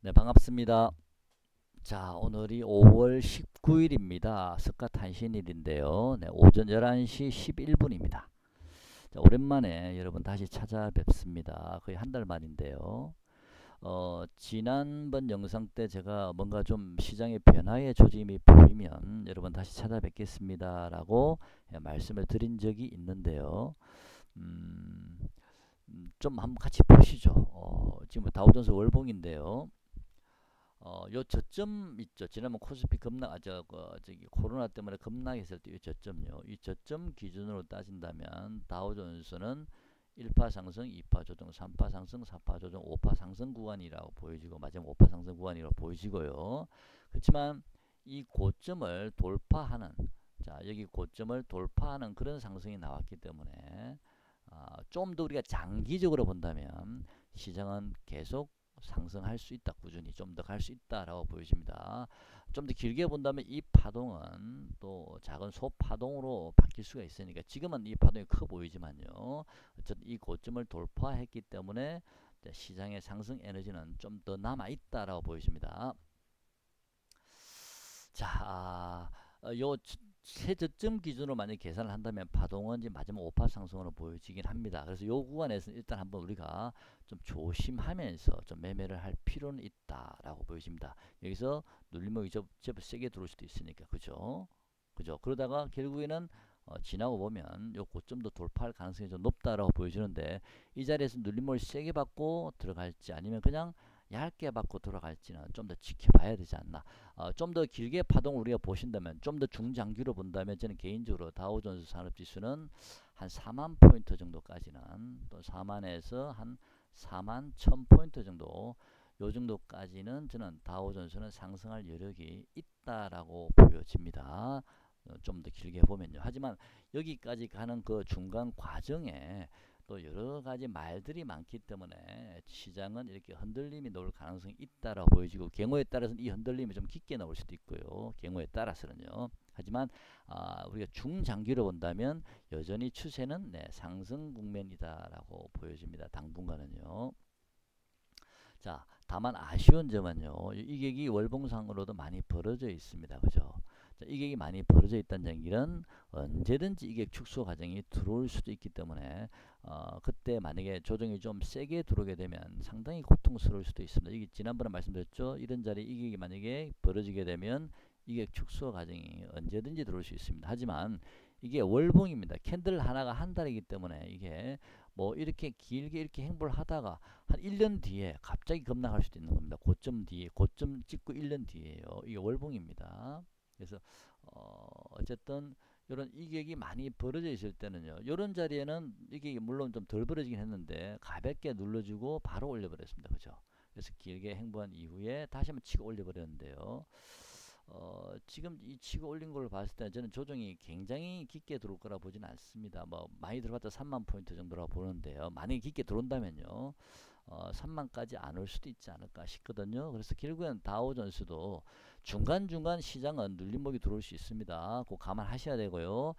네, 반갑습니다. 자, 오늘이 5월 19일입니다. 스카탄신일인데요. 네, 오전 11시 11분입니다. 자, 오랜만에 여러분 다시 찾아뵙습니다. 거의 한 달 만인데요. 지난번 영상 때 제가 뭔가 좀 시장의 변화의 조짐이 보이면 여러분 다시 찾아뵙겠습니다라고 말씀을 드린 적이 있는데요. 음, 좀 한번 같이 보시죠. 지금 다우존스 월봉인데요. 요 저점 있죠. 지난번 코스피 급락, 저기 코로나 때문에 급락했을 때 이 저점요. 이 저점 기준으로 따진다면 다우존스는 1파 상승, 2파 조정, 3파 상승, 4파 조정, 5파 상승 구간이라고 보여지고 마지막 5파 상승 구간이라고 보여지고요. 그렇지만 이 고점을 돌파하는, 자, 여기 고점을 돌파하는 그런 상승이 나왔기 때문에 좀 더 우리가 장기적으로 본다면 시장은 계속 상승할 수 있다. 꾸준히 좀 더 갈 수 있다라고 보여집니다. 좀 더 길게 본다면 이 파동은 또 작은 소파동으로 바뀔 수가 있으니까 지금은 이 파동이 커 보이지만요. 어쨌든 이 고점을 돌파했기 때문에 시장의 상승 에너지는 좀 더 남아 있다라고 보여집니다. 자, 요 최저점 기준으로 만약 계산을 한다면 파동은 이제 마지막 5파 상승으로 보여지긴 합니다. 그래서 요 구간에서 일단 한번 우리가 좀 조심하면서 좀 매매를 할 필요는 있다라고 보여집니다. 여기서 눌림목이 제법 세게 들어올 수도 있으니까 그죠? 그죠? 그러다가 결국에는 지나고 보면 요 고점도 돌파할 가능성이 좀 높다라고 보여지는데 이 자리에서 눌림목을 세게 받고 들어갈지 아니면 그냥 얇게 받고 돌아갈지는 좀 더 지켜봐야 되지 않나. 좀 더 길게 파동을 우리가 보신다면 좀 더 중장기로 본다면 저는 개인적으로 다우존스 산업지수는 한 4만 포인트 정도까지는 또 4만에서 한 4만 1000 포인트 정도 요 정도까지는 저는 다우존스는 상승할 여력이 있다라고 보여집니다. 좀 더 길게 보면요. 하지만 여기까지 가는 그 중간 과정에 또 여러 가지 말들이 많기 때문에 시장은 이렇게 흔들림이 나올 가능성이 있다라고 보여지고 경우에 따라서는 이 흔들림이 좀 깊게 나올 수도 있고요. 경우에 따라서는요. 하지만 우리가 중장기로 본다면 여전히 추세는 상승 국면이다라고 보여집니다. 당분간은요. 자, 다만 아쉬운 점은요. 이 객이 월봉상으로도 많이 벌어져 있습니다. 그죠? 자, 이 객이 많이 벌어져 있다는 얘기는 언제든지 이 객 축소 과정이 들어올 수도 있기 때문에 그때 만약에 조정이 좀 세게 들어오게 되면 상당히 고통스러울 수도 있습니다. 이게 지난번에 말씀드렸죠. 이런 자리에 이 객이 만약에 벌어지게 되면 이 객 축소 과정이 언제든지 들어올 수 있습니다. 하지만 이게 월봉입니다. 캔들 하나가 한 달이기 때문에 이게 뭐 이렇게 길게 이렇게 행보를 하다가 한 1년 뒤에 갑자기 급락할 수도 있는 겁니다. 고점 뒤에 고점 찍고 1년 뒤에요. 이게 월봉입니다. 그래서 어쨌든 이런 이격이 많이 벌어져 있을 때는요. 이런 자리에는 이게 물론 좀 덜 벌어지긴 했는데 가볍게 눌러주고 바로 올려버렸습니다. 그죠? 그래서 길게 행보한 이후에 다시 한번 치고 올려버렸는데요. 지금 이 치고 올린 걸 봤을 때 저는 조정이 굉장히 깊게 들어올 거라 보지는 않습니다. 뭐 많이 들어봤자 3만 포인트 정도라고 보는데요. 만약에 깊게 들어온다면요. 3만까지 안 올 수도 있지 않을까 싶거든요. 그래서 결국엔 다우존스도 중간중간 시장은 눌림목이 들어올 수 있습니다. 꼭 감안하셔야 되고요.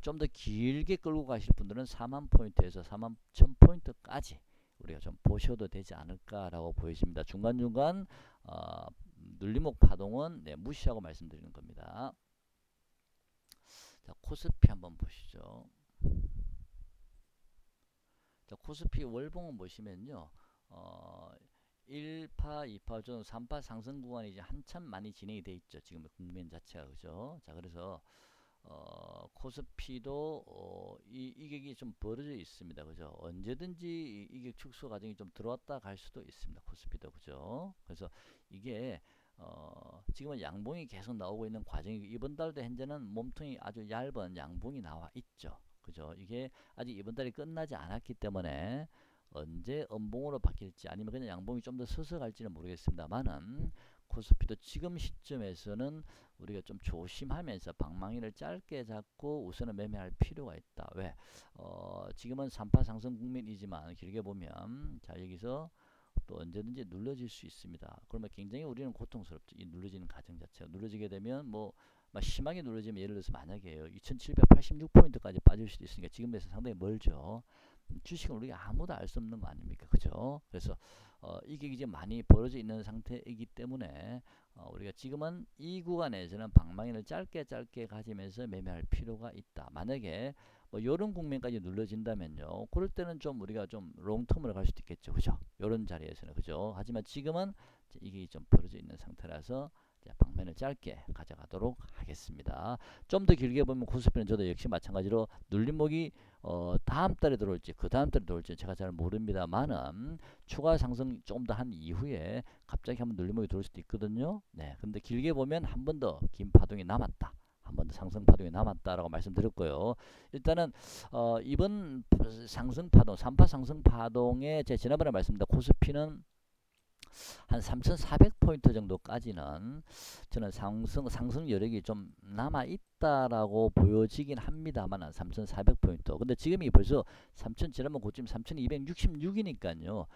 좀 더 길게 끌고 가실 분들은 4만 포인트에서 4만 1000 포인트까지 우리가 좀 보셔도 되지 않을까라고 보여집니다. 중간중간 눌림목 파동은 무시하고 말씀드리는 겁니다. 자, 코스피 한번 보시죠. 자, 코스피 월봉을 보시면요. 어, 1파, 2파, 좀 3파 상승 구간이 이제 한참 많이 진행이 돼 있죠. 지금 국면 자체가 그죠. 자, 그래서 코스피도 이격이 좀 벌어져 있습니다. 그죠? 언제든지 이격 축소 과정이 좀 들어왔다 갈 수도 있습니다. 코스피도 그죠? 그래서 이게 지금은 양봉이 계속 나오고 있는 과정이고 이번 달도 현재는 몸통이 아주 얇은 양봉이 나와 있죠. 그죠? 이게 아직 이번 달이 끝나지 않았기 때문에 언제 음봉으로 바뀔지 아니면 그냥 양봉이 좀 더 서서 갈지는 모르겠습니다만은 코스피도 지금 시점에서는 우리가 좀 조심하면서 방망이를 짧게 잡고 우선은 매매할 필요가 있다. 왜? 지금은 3파 상승 국면이지만 길게 보면 자 여기서 또 언제든지 눌러질 수 있습니다. 그러면 굉장히 우리는 고통스럽죠. 이 눌러지는 과정 자체가 눌러지게 되면 뭐 심하게 눌러지면 예를 들어서 만약에요 2786포인트까지 빠질 수도 있으니까 지금에서 상당히 멀죠. 주식은 우리가 아무도 알 수 없는 거 아닙니까? 그죠? 그래서 이게 이제 많이 벌어져 있는 상태이기 때문에 우리가 지금은 이 구간에서는 방망이를 짧게 가지면서 매매할 필요가 있다. 만약에 뭐 이런 국면까지 눌러진다면요, 그럴 때는 좀 우리가 좀 롱텀으로 갈 수도 있겠죠, 그죠? 이런 자리에서는, 그죠? 하지만 지금은 이게 좀 벌어져 있는 상태라서 방면을 짧게 가져가도록 하겠습니다. 좀 더 길게 보면 코스피는 저도 역시 마찬가지로 눌림목이 다음 달에 들어올지 그 다음 달에 들어올지 제가 잘 모릅니다만은 추가 상승 좀 더 한 이후에 갑자기 한번 눌림목이 들어올 수도 있거든요. 네, 근데 길게 보면 한 번 더 긴 파동이 남았다. 한 번 더 상승 파동이 남았다라고 말씀드렸고요. 일단은 이번 상승 파동, 3파 상승 파동에 제가 지난번에 말씀드린 코스피는 한 3,400포인트 정도까지는 저는 상승 여력이 좀 남아 있다라고 보여지긴 합니다만 3,400포인트. 근데 지금이 벌써 3,000 지난번 고점 3,266이니까요.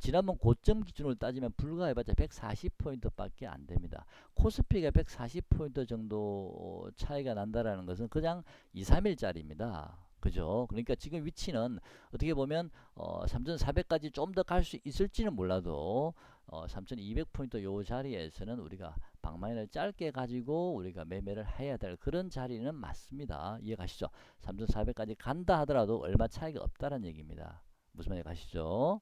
지난번 고점 기준으로 따지면 불과해봤자 140포인트밖에 안 됩니다. 코스피가 140포인트 정도 차이가 난다라는 것은 그냥 2, 3일짜리입니다. 그죠? 그러니까 지금 위치는 어떻게 보면 3,400까지 좀 더 갈 수 있을지는 몰라도 3,200포인트 요 자리에서는 우리가 방망이를 짧게 가지고 우리가 매매를 해야 될 그런 자리는 맞습니다. 이해가시죠? 3,400까지 간다 하더라도 얼마 차이가 없다는 얘기입니다. 무슨 말인지 가시죠?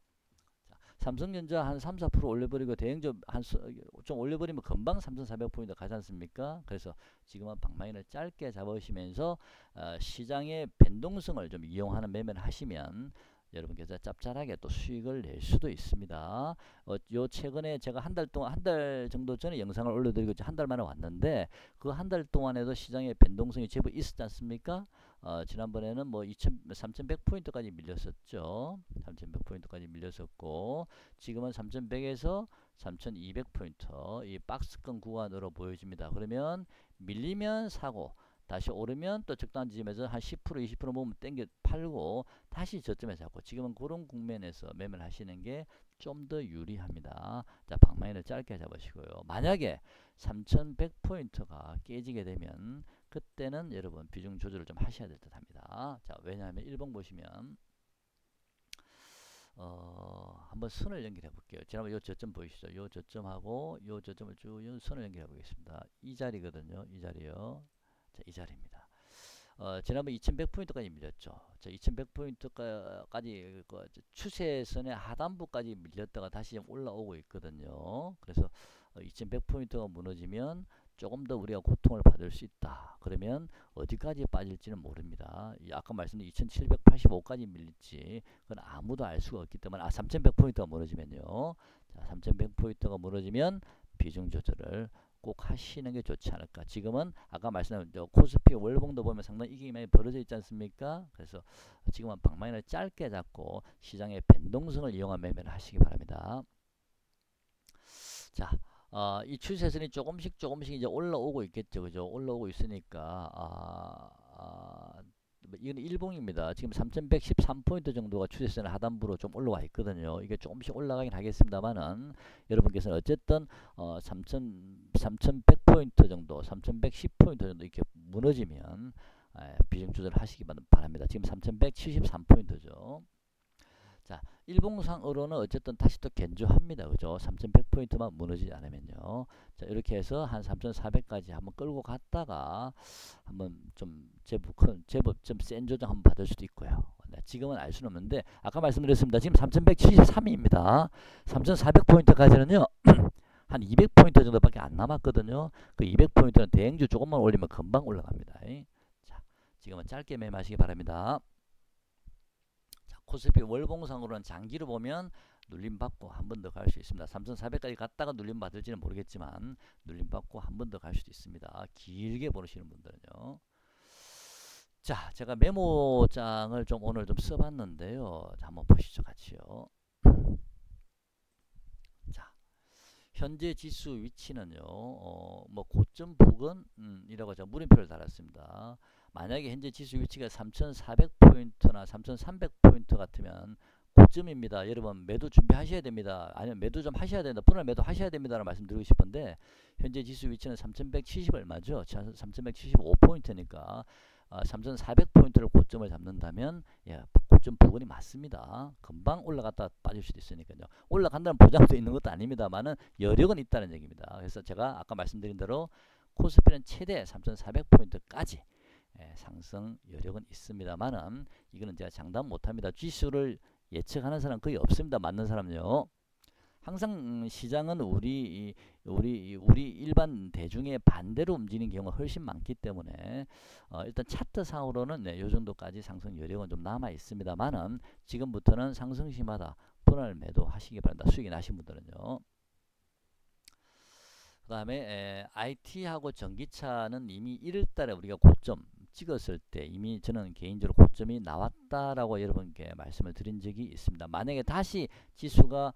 삼성전자 한 3, 4% 올려버리고 대행점 좀 올려버리면 금방 3,400포인트 가지 않습니까? 그래서 지금은 방망이를 짧게 잡으시면서 시장의 변동성을 좀 이용하는 매매를 하시면 여러분께서 짭짤하게 또 수익을 낼 수도 있습니다. 요 최근에 제가 한 달 정도 전에 영상을 올려드리고 한 달 만에 왔는데 그 한 달 동안에도 시장의 변동성이 제법 있었지 않습니까? 지난번에는 뭐 3,100포인트까지 밀렸었죠. 3,100포인트까지 밀렸었고 지금은 3,100에서 3,200포인트 이 박스권 구간으로 보여집니다. 그러면 밀리면 사고 다시 오르면 또 적당한 지점에서 한 10% 20% 모으면 땡겨 팔고 다시 저점에 잡고 지금은 그런 국면에서 매매를 하시는 게 좀 더 유리합니다. 자, 방망이를 짧게 잡으시고요. 만약에 3,100포인트가 깨지게 되면 그때는 여러분 비중 조절을 좀 하셔야 될 듯 합니다. 자, 왜냐하면 1번 보시면 한번 선을 연결해 볼게요. 지난번 요 저점 보이시죠? 요 저점하고 요 저점을 쭉 선을 연결해 보겠습니다. 이 자리거든요. 이 자리요. 자, 이 자리입니다. 지난번 2100포인트까지 밀렸죠. 자, 2100포인트까지 그 추세선의 하단부까지 밀렸다가 다시 올라오고 있거든요. 그래서 2100포인트가 무너지면 조금 더 우리가 고통을 받을 수 있다. 그러면 어디까지 빠질지는 모릅니다. 아까 말씀드린 2785까지 밀릴지 그건 아무도 알 수가 없기 때문에 3100포인트가 무너지면요. 자, 3100포인트가 무너지면 비중 조절을 꼭 하시는 게 좋지 않을까. 지금은 아까 말씀드린 코스피 월봉도 보면 상당히 이게 많이 벌어져 있지 않습니까? 그래서 지금은 방망이를 짧게 잡고 시장의 변동성을 이용한 매매를 하시기 바랍니다. 자, 이 추세선이 조금씩 이제 올라오고 있겠죠, 그죠? 올라오고 있으니까 이건 일봉입니다. 지금 3,113포인트 정도가 추세선 하단부로 좀 올라와 있거든요. 이게 조금씩 올라가긴 하겠습니다만은 여러분께서는 어쨌든 3,100포인트 정도, 3,110포인트 정도 이렇게 무너지면 비중 조절을 하시기 바랍니다. 지금 3,173포인트죠. 자, 일봉상으로는 어쨌든 다시 또 견조합니다. 그죠? 3,100포인트만 무너지지 않으면요. 자, 이렇게 해서 한 3,400까지 한번 끌고 갔다가 한번 좀 제법 좀 센 조정 한번 받을 수도 있고요. 네, 지금은 알 수는 없는데 아까 말씀드렸습니다. 지금 3,173입니다. 3,400포인트까지는요. 한 200포인트 정도밖에 안 남았거든요. 그 200포인트는 대행주 조금만 올리면 금방 올라갑니다. 자, 지금은 짧게 매매하시기 바랍니다. 코스피 월봉상으로는 장기로 보면 눌림받고 한 번 더 갈 수 있습니다. 3,400까지 갔다가 눌림받을지는 모르겠지만 눌림받고 한 번 더 갈 수도 있습니다. 길게 보시는 분들은요. 자, 제가 메모장을 좀 오늘 좀 써봤는데요. 자, 한번 보시죠. 같이요. 자, 현재 지수 위치는요. 뭐 고점 부근이라고 제가 물음표를 달았습니다. 만약에 현재 지수 위치가 3,400포인트나 3,300포인트 같으면 고점입니다. 여러분 매도 준비하셔야 됩니다. 아니면 매도 좀 하셔야 된다. 분할 매도 하셔야 됩니다라는 말씀드리고 싶은데 현재 지수 위치는 3,170 얼마죠? 3,175포인트니까 3,400포인트를 고점을 잡는다면 예, 고점 부근이 맞습니다. 금방 올라갔다 빠질 수도 있으니까요. 올라간다는 보장도 있는 것도 아닙니다만은 여력은 있다는 얘기입니다. 그래서 제가 아까 말씀드린 대로 코스피는 최대 3,400포인트까지 상승 여력은 있습니다만은 이거는 제가 장담 못합니다. 지수를 예측하는 사람 거의 없습니다. 맞는 사람요. 항상 시장은 우리 일반 대중의 반대로 움직이는 경우가 훨씬 많기 때문에 일단 차트상으로는 요 정도까지 상승 여력은 좀 남아 있습니다만은 지금부터는 상승시마다 분할 매도하시기 바랍니다. 수익이 나신 분들은요. 그 다음에 IT하고 전기차는 이미 1월달에 우리가 고점 찍었을 때 이미 저는 개인적으로 고점이 나왔다라고 여러분께 말씀을 드린 적이 있습니다. 만약에 다시 지수가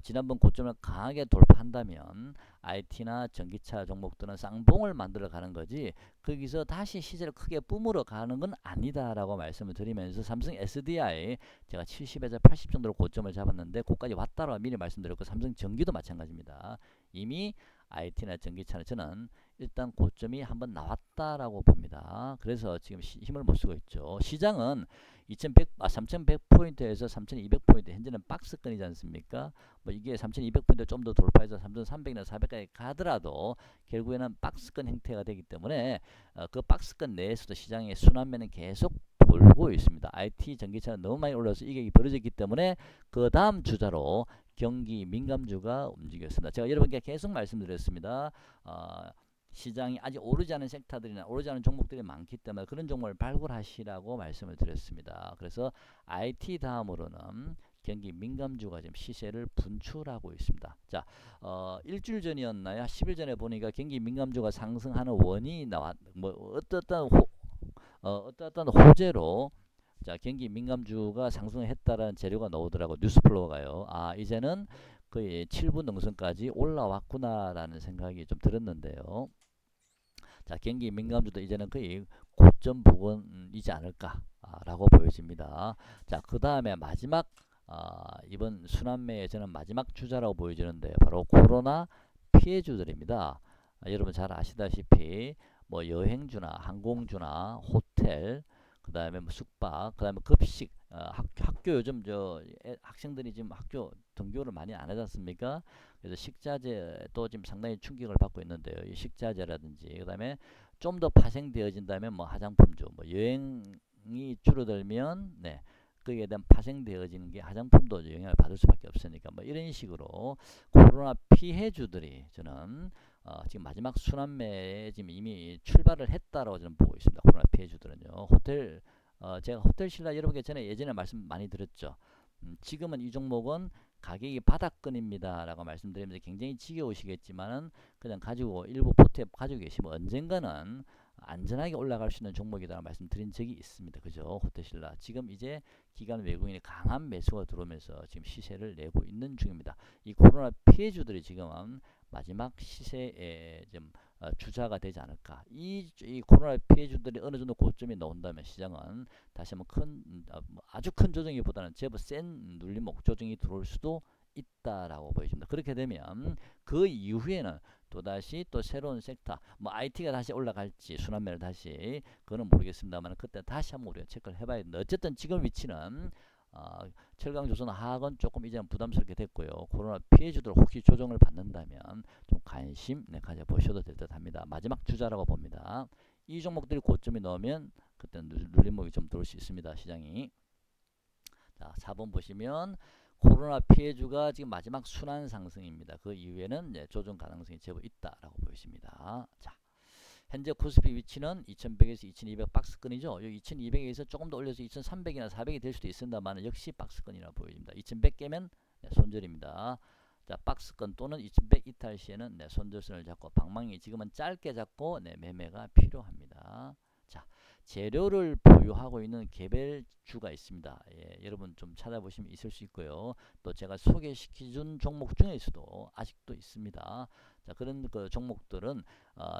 지난번 고점을 강하게 돌파한다면 IT나 전기차 종목들은 쌍봉을 만들어 가는 거지 거기서 다시 시세를 크게 뿜으러 가는 건 아니다라고 말씀을 드리면서 삼성 SDI 제가 70에서 80 정도로 고점을 잡았는데 거기까지 왔다라고 미리 말씀드렸고 삼성 전기도 마찬가지입니다. 이미 IT나 전기차는 저는 일단 고점이 한번 나왔다라고 봅니다. 그래서 지금 힘을 못 쓰고 있죠. 시장은 3,100포인트에서 3,200포인트 현재는 박스권이지 않습니까? 뭐 이게 3,200포인트 좀 더 돌파해서 3,300이나 400까지 가더라도 결국에는 박스권 형태가 되기 때문에 그 박스권 내에서도 시장의 순환매는 계속 돌고 있습니다. IT 전기차는 너무 많이 올라서 이격이 벌어졌기 때문에 그 다음 주자로 경기 민감주가 움직였습니다. 제가 여러분께 계속 말씀드렸습니다. 시장이 아직 오르지 않은 섹터들이나 오르지 않은 종목들이 많기 때문에 그런 종목을 발굴하시라고 말씀을 드렸습니다. 그래서 IT 다음으로는 경기 민감주가 지금 시세를 분출하고 있습니다. 자, 일주일 전이었나요? 10일 전에 보니까 경기 민감주가 상승하는 원인이 어떠한 호재로 자, 경기 민감주가 상승을 했다라는 재료가 나오더라고 뉴스플로어가요. 이제는 거의 7분 능선까지 올라왔구나라는 생각이 좀 들었는데요. 자, 경기 민감주도 이제는 거의 고점 부근이지 않을까라고 보여집니다. 자, 그 다음에 마지막 이번 순환매의 저는 마지막 주자라고 보여지는데 바로 코로나 피해주들입니다. 여러분 잘 아시다시피 뭐 여행주나 항공주나 호텔 그 다음에 뭐 숙박, 그 다음에 급식, 학교 요즘 학생들이 지금 학교 등교를 많이 안 하지 않습니까? 그래서 식자재도 지금 상당히 충격을 받고 있는데요. 이 식자재라든지, 그 다음에 좀 더 파생되어진다면 뭐 화장품주, 뭐 여행이 줄어들면, 네. 거기에 대한 파생되어지는 게 화장품도 영향을 받을 수밖에 없으니까 뭐 이런 식으로 코로나 피해주들이 저는 지금 마지막 순환매에 지금 이미 출발을 했다라고 저는 보고 있습니다. 코로나 피해주들은요. 호텔 제가 호텔 신라 여러분께 전에 예전에 말씀 많이 드렸죠. 지금은 이 종목은 가격이 바닥권입니다 라고 말씀드리면서 굉장히 지겨우시겠지만은 그냥 가지고 일부 포트에 가지고 계시면 언젠가는 안전하게 올라갈 수 있는 종목이다 말씀드린 적이 있습니다. 그죠? 호텔신라 지금 이제 기관 외국인의 강한 매수가 들어오면서 지금 시세를 내고 있는 중입니다. 이 코로나 피해주들이 지금은 마지막 시세에 좀 주자가 되지 않을까. 이 코로나 피해주들이 어느 정도 고점이 나온다면 시장은 다시 한번 아주 큰 조정이보다는 제법 센 눌림목 조정이 들어올 수도 있다라고 보여집니다. 그렇게 되면 그 이후에는 또다시 또 새로운 섹터 뭐 IT가 다시 올라갈지 순환매를 다시 그거는 모르겠습니다만 그때 다시 한번 우리가 체크를 해봐야 된다. 어쨌든 지금 위치는 철강조선 하락은 조금 이제는 부담스럽게 됐고요. 코로나 피해주들 혹시 조정을 받는다면 좀 관심 가져보셔도 될 듯 합니다. 마지막 주자라고 봅니다. 이 종목들이 고점이 나오면 그때는 눌림목이 좀 들어올 수 있습니다. 시장이. 자, 4번 보시면 코로나 피해주가 지금 마지막 순환 상승입니다. 그 이후에는 조정 가능성이 제법 있다라고 보여집니다. 자, 현재 코스피 위치는 2100에서 2200 박스권이죠. 여기 2200에서 조금 더 올려서 2300이나 400이 될 수도 있습니다만 역시 박스권이라 보여집니다. 2100 깨면 손절입니다. 자, 박스권 또는 2100 이탈 시에는 손절선을 잡고 방망이 지금은 짧게 잡고 매매가 필요합니다. 자, 재료를 보유하고 있는 개별주가 있습니다. 여러분 좀 찾아보시면 있을 수 있고요. 또 제가 소개시켜준 종목 중에서도 아직도 있습니다. 자, 그런 그 종목들은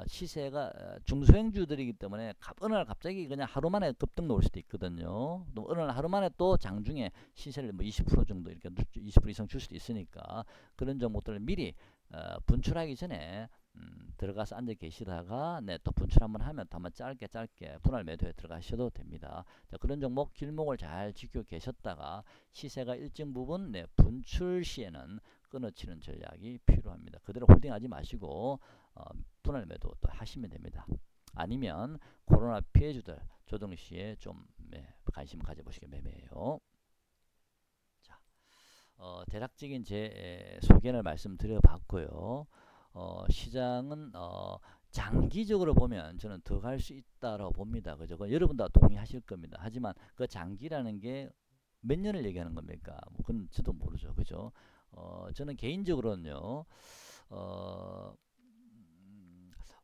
시세가 중소형주들이기 때문에 어느 날 갑자기 그냥 하루 만에 급등 나올 수도 있거든요. 또 어느 날 하루 만에 또 장중에 시세를 뭐 20% 정도 이렇게 20% 이상 줄 수도 있으니까 그런 종목들을 미리 분출하기 전에 들어가서 앉아 계시다가 네, 또 분출 한번 하면 또 한번 짧게 분할 매도에 들어가셔도 됩니다. 자, 그런 종목 길목을 잘 지켜 계셨다가 시세가 일정 부분 네, 분출 시에는 끊어치는 전략이 필요합니다. 그대로 홀딩하지 마시고 분할 매도 또 하시면 됩니다. 아니면 코로나 피해주들 조정 시에 좀 네, 관심 가져보시게 매매해요. 자, 대략적인 제 소견을 말씀드려봤고요. 시장은 장기적으로 보면 저는 더 갈 수 있다고 봅니다. 그죠? 여러분 다 동의하실 겁니다. 하지만 그 장기라는 게 몇 년을 얘기하는 겁니까? 뭐 그건 저도 모르죠. 그죠? 저는 개인적으로는요. 어,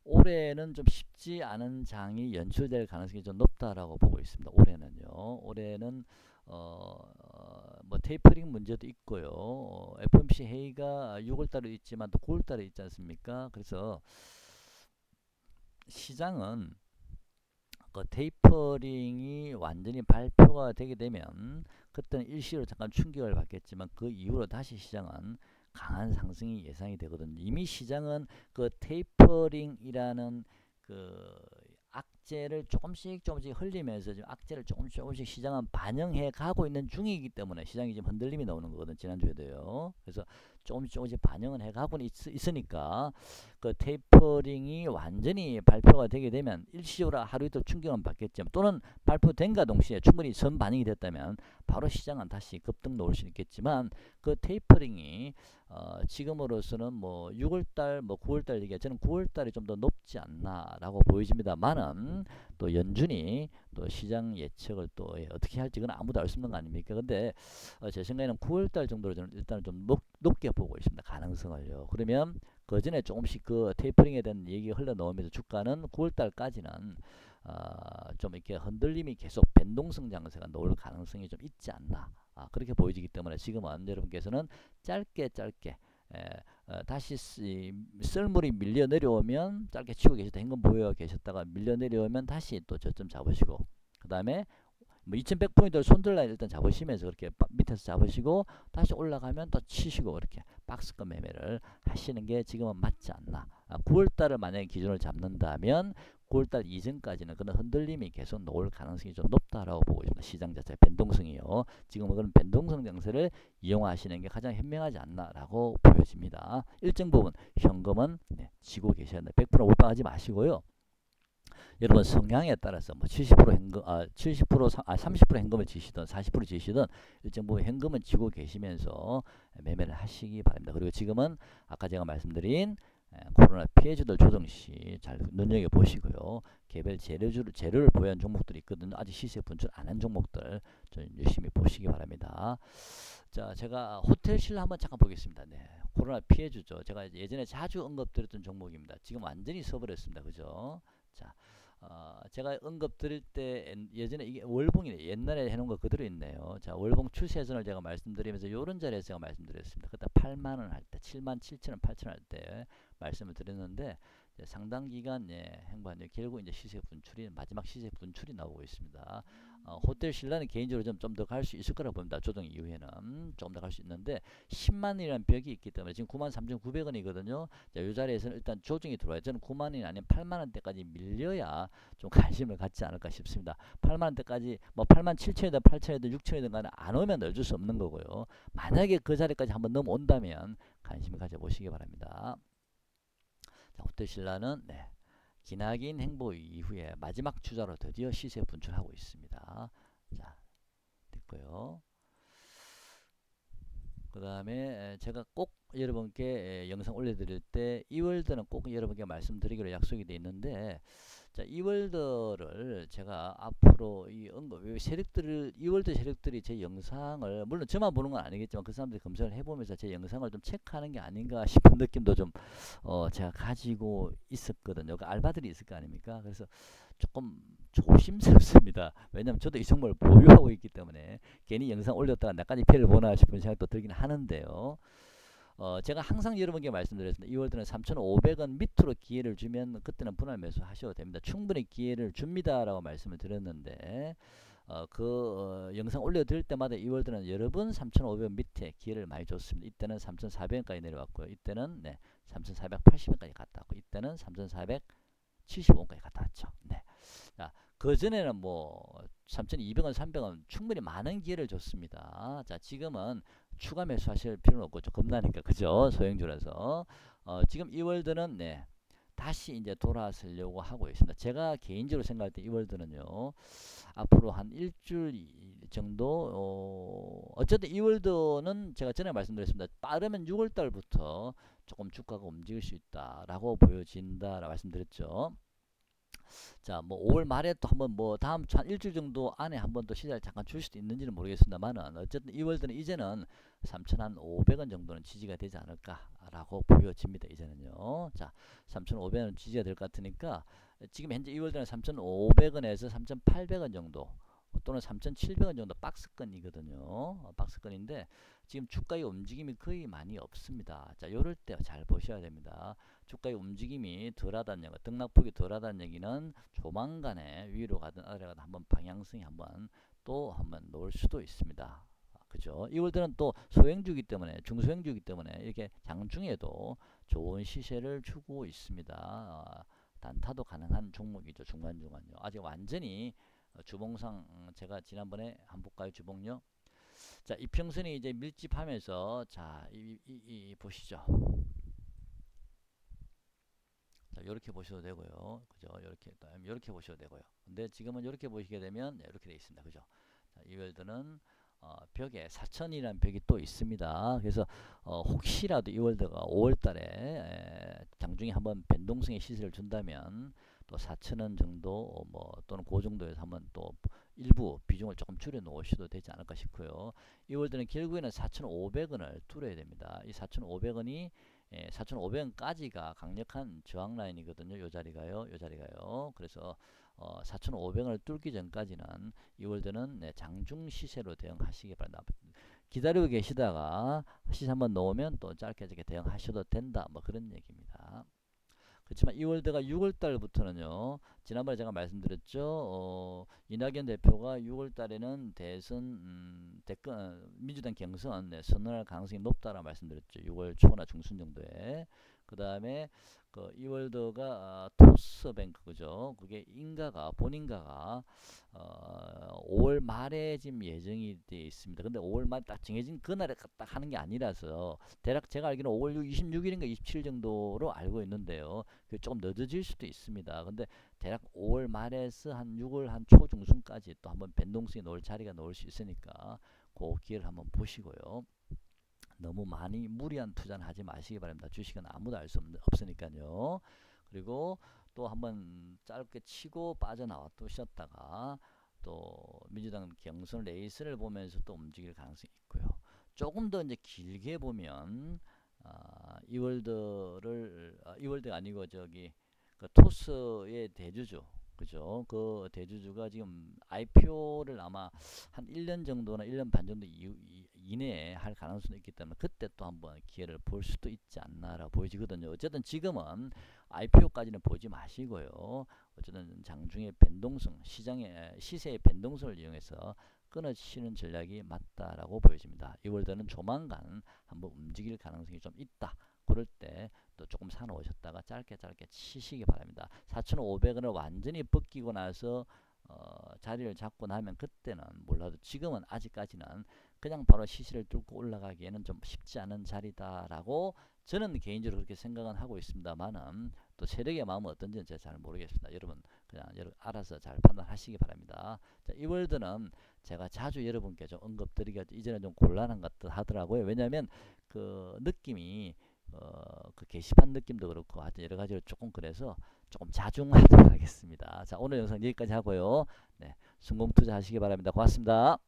올해는 좀 쉽지 않은 장이 연출될 가능성이 좀 높다라고 보고 있습니다. 올해는요. 올해는 뭐 테이퍼링 문제도 있고요. FOMC 회의가 6월달에 있지만 또 9월달에 있지 않습니까? 그래서 시장은 그 테이퍼링이 완전히 발표가 되게 되면 그때는 일시로 잠깐 충격을 받겠지만 그 이후로 다시 시장은 강한 상승이 예상이 되거든요. 이미 시장은 그 테이퍼링이라는 그 악재를 조금씩 흘리면서 지금 악재를 조금씩 시장은 반영해 가고 있는 중이기 때문에 시장이 지금 흔들림이 나오는 거거든요. 지난주에도요. 그래서 조금씩 반영을 해 가고 있으니까 그 테이퍼링이 완전히 발표가 되게 되면 일시적으로 하루 이틀 충격은 받겠지만 또는 발표된과 동시에 충분히 선 반영이 됐다면 바로 시장은 다시 급등 놓을 수 있겠지만 그 테이퍼링이 지금으로서는 뭐 6월달 뭐 9월달 얘기가 저는 9월달이 좀 더 높지 않나라고 보여집니다만은 또 연준이 또 시장 예측을 또 어떻게 할지 그건 아무도 알 수 없는 거 아닙니까? 근데 제 생각에는 9월달 정도로 저는 일단 좀 높게 보고 있습니다. 가능성을요. 그러면 그 전에 조금씩 그 테이퍼링에 대한 얘기가 흘러나오면서 주가는 9월달까지는 좀 이렇게 흔들림이 계속 변동성 장세가 나올 가능성이 좀 있지 않나 그렇게 보여지기 때문에 지금은 여러분께서는 짧게 다시 썰물이 밀려 내려오면 짧게 치고 계셨다 현금 보여 계셨다가 밀려 내려오면 다시 또 저점 잡으시고 그 다음에 뭐 2100포인트를 손절라인 일단 잡으시면서 그렇게 밑에서 잡으시고 다시 올라가면 또 치시고 이렇게 박스권 매매를 하시는 게 지금은 맞지 않나. 9월달을 만약에 기준을 잡는다면 9월달 이전까지는 그런 흔들림이 계속 나올 가능성이 좀 높다라고 보고 있습니다. 시장 자체 변동성이요. 지금은 그런 변동성 장세를 이용하시는 게 가장 현명하지 않나라고 보여집니다. 일정 부분 현금은 지고 계셔야 합니다. 100% 올빵하지 마시고요. 여러분 성향에 따라서 뭐 70% 현금, 30% 현금을 지시든 40% 지시든 일정 부분 현금은 지고 계시면서 매매를 하시기 바랍니다. 그리고 지금은 아까 제가 말씀드린 코로나 피해주들 조정 시 잘 눈여겨 보시고요. 개별 재료를 보유한 종목들이 있거든요. 아직 시세 분출 안 한 종목들 좀 열심히 보시기 바랍니다. 자, 제가 호텔 신라 한번 잠깐 보겠습니다. 네. 코로나 피해주죠. 제가 예전에 자주 언급드렸던 종목입니다. 지금 완전히 서버렸습니다. 그죠? 자, 제가 언급 드릴 때 예전에 이게 월봉이네. 옛날에 해놓은 거 그대로 있네요. 자, 월봉 추세선을 제가 말씀드리면서 요런 자리에서 제가 말씀드렸습니다. 그때 8만원 할 때, 7만 7천원, 8천원 할 때 말씀을 드렸는데 상당 기간 행보한 결국 이제 시세 분출이 마지막 시세 분출이 나오고 있습니다. 호텔 신라는 개인적으로 좀 더 갈 수 있을 거라 봅니다. 조정 이후에는 조금 더 갈 수 있는데 10만이라는 벽이 있기 때문에 지금 93,900원이거든요. 자, 이 자리에서는 일단 조정이 들어와요. 저는 9만원이 아니면 8만원대까지 밀려야 좀 관심을 갖지 않을까 싶습니다. 8만원대까지 뭐 8만 7천이든 8천이든 6천이든 간에 안 오면 어쩔 수 없는 거고요. 만약에 그 자리까지 한번 넘어온다면 관심을 가져보시기 바랍니다. 자, 호텔 신라는 기나긴 행보 이후에 마지막 주자로 드디어 시세 분출하고 있습니다. 자, 됐고요. 그 다음에 제가 꼭 여러분께 영상 올려드릴 때 이월드는 꼭 여러분께 말씀드리기로 약속이 되어 있는데 자, 이월드를 제가 앞으로 이 세력들을 이월드 세력들이 제 영상을 물론 저만 보는 건 아니겠지만 그 사람들이 검색을 해보면서 제 영상을 좀 체크하는 게 아닌가 싶은 느낌도 좀 제가 가지고 있었거든요. 그 알바들이 있을 거 아닙니까? 그래서 조금 조심스럽습니다. 왜냐면 저도 이 종목을 보유하고 있기 때문에 괜히 영상 올렸다가 나까지 피해를 보나 싶은 생각도 들긴 하는데요. 제가 항상 여러분께 말씀드렸습니다. 2월달은 3,500원 밑으로 기회를 주면 그때는 분할 매수 하셔도 됩니다. 충분히 기회를 줍니다라고 말씀을 드렸는데 영상 올려드릴 때마다 2월달은 여러 번 3,500원 밑에 기회를 많이 줬습니다. 이때는 3,400원까지 내려왔고요. 이때는 3480원까지 갔다 왔고 이때는 3475원까지 갔다 왔죠. 네. 자, 그 전에는 뭐 3200원, 300원 충분히 많은 기회를 줬습니다. 자, 지금은 추가 매수하실 필요는 없고 좀 겁나니까 그죠? 소형주라서 지금 이월드는 네. 다시 이제 돌아서려고 하고 있습니다. 제가 개인적으로 생각할 때 이월드는요. 앞으로 한 일주일 정도 어쨌든 이월드는 제가 전에 말씀드렸습니다. 빠르면 6월 달부터 조금 주가가 움직일 수 있다라고 보여진다라고 말씀드렸죠. 자, 뭐 5월 말에 또 한번 뭐 다음 주 한 일주일 정도 안에 한번 또 시작을 잠깐 줄 수도 있는지는 모르겠습니다만은 어쨌든 2월드는 이제는 3,500원 정도는 지지가 되지 않을까라고 보여집니다. 이제는요. 자, 3,500원 지지가 될 것 같으니까 지금 현재 2월드는 3,500원에서 3,800원 정도 또는 3,700원 정도 박스권이거든요. 박스권인데 지금 주가의 움직임이 거의 많이 없습니다. 자, 요럴 때 잘 보셔야 됩니다. 주가의 움직임이 덜하다는 얘기, 등락폭이 덜하다는 얘기는 조만간에 위로 가든 아래로 가든 한번 방향성이 또 한번 놓을 수도 있습니다. 그죠? 이월드는 또 소형주기 때문에 중소형주기 때문에 이렇게 장중에도 좋은 시세를 주고 있습니다. 단타도 가능한 종목이죠. 중간중간요. 아직 완전히 주봉상 제가 지난번에 한번 볼까요? 주봉요. 자, 이평선이 이제 밀집하면서 자, 보시죠. 자, 이렇게 보셔도 되고요. 그죠? 이렇게 보셔도 되고요. 근데 지금은 이렇게 보시게 되면 이렇게 되어 있습니다. 그죠? 자, 이월드는 벽에 4천이라는 벽이 또 있습니다. 그래서 혹시라도 이월드가 5월 달에 장중에 한번 변동성의 시세를 준다면 또 4천원 정도 뭐 또는 그 정도에서 한번 또 일부 비중을 조금 줄여 놓으셔도 되지 않을까 싶고요. 이월드는 결국에는 4,500원을 뚫어야 됩니다. 이 4,500원이 4,500원까지가 강력한 저항 라인이거든요. 요 자리가요. 요 자리가요. 그래서 4,500원을 뚫기 전까지는 이월드는 네, 장중 시세로 대응하시기 바랍니다. 기다리고 계시다가 시세 한번 놓으면 또 짧게 대응하셔도 된다. 뭐 그런 얘기입니다. 그렇지만 이월드가 6월 달부터는요. 지난번에 제가 말씀드렸죠. 이낙연 대표가 6월 달에는 민주당 경선 선언할 가능성이 높다라고 말씀드렸죠. 6월 초나 중순 정도에. 그 다음에 그 이월드가 토스뱅크 그죠? 그게 본인가가 5월 말에 지금 예정이 되어 있습니다. 근데 5월 말 딱 정해진 그날에 딱 하는 게 아니라서 대략 제가 알기로는 5월 26일인가 27일 정도로 알고 있는데요. 그 조금 늦어질 수도 있습니다. 근데 대략 5월 말에서 한 6월 한 초중순까지 또 한번 변동성이 놓을 자리가 놓을 수 있으니까 그 기회를 한번 보시고요. 너무 많이 무리한 투자는 하지 마시기 바랍니다. 주식은 아무도 알 수 없으니까요. 그리고 또 한번 짧게 치고 빠져나와 또 쉬었다가 또 민주당 경선 레이스를 보면서 또 움직일 가능성이 있고요. 조금 더 이제 길게 보면 이월드가 아니고 저기 그 토스의 대주주 그죠? 그 대주주가 지금 IPO를 아마 한 1년 정도나 1년 반 정도 이내에 할 가능성이 있기 때문에 그때 또 한번 기회를 볼 수도 있지 않나라고 보여지거든요. 어쨌든 지금은 IPO까지는 보지 마시고요. 어쨌든 장중의 변동성, 시세의 변동성을 이용해서 끊어치는 전략이 맞다라고 보여집니다. 이월드는 조만간 한번 움직일 가능성이 좀 있다. 그럴 때 또 조금 사놓으셨다가 짧게 치시기 바랍니다. 4,500원을 완전히 벗기고 나서 자리를 잡고 나면 그때는 몰라도 지금은 아직까지는 그냥 바로 시세를 뚫고 올라가기에는 좀 쉽지 않은 자리다라고 저는 개인적으로 그렇게 생각은 하고 있습니다만은 또 세력의 마음은 어떤지는 제가 잘 모르겠습니다. 여러분 그냥 알아서 잘 판단하시기 바랍니다. 자, 이월드는 제가 자주 여러분께 좀 언급드리기가 이제는 좀 곤란한 것 하더라고요. 왜냐하면 그 느낌이 그 게시판 느낌도 그렇고 하여튼 여러 가지로 조금 그래서 조금 자중하도록 하겠습니다. 자, 오늘 영상 여기까지 하고요. 네, 성공 투자 하시기 바랍니다. 고맙습니다.